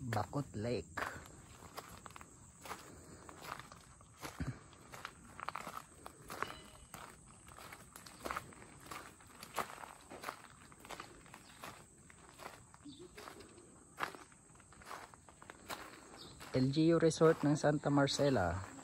Bakot Lake. LGU Resort ng Santa Marcela.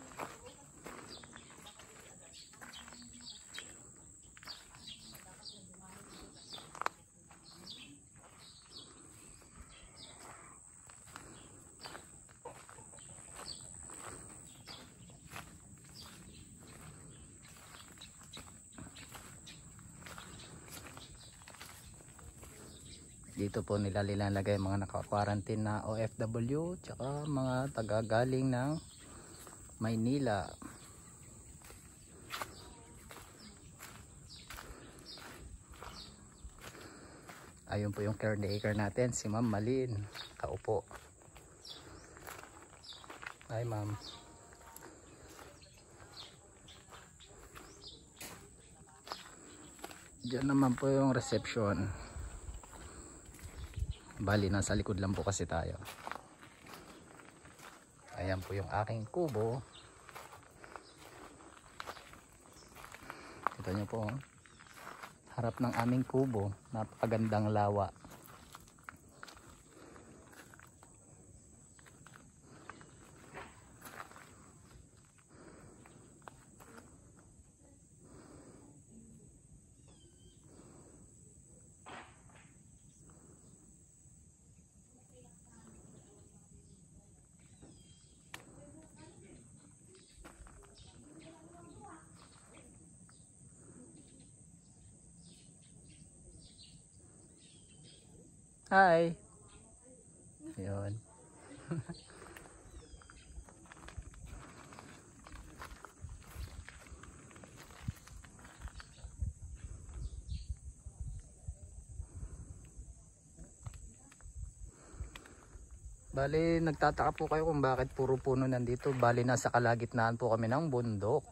Dito po nila nilalagay mga naka-quarantine na OFW tsaka mga taga-galing ng Maynila. Ayun po yung caretaker natin, si Ma'am Malin. Kaupo. Hi ma'am. Diyan naman po yung reception. Bali, nasa likod lang po kasi tayo. Ayan po yung aking kubo. Kita nyo po, harap ng aming kubo, napakagandang lawa. Hi. Ayun. Bali, nagtataka po kayo kung bakit puro puno nandito. Bali, nasa kalagitnaan po kami ng bundok.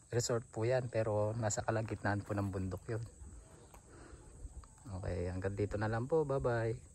Resort po yan, pero nasa kalagitnaan po ng bundok yun. Okay, hanggang dito na lang po. Bye-bye.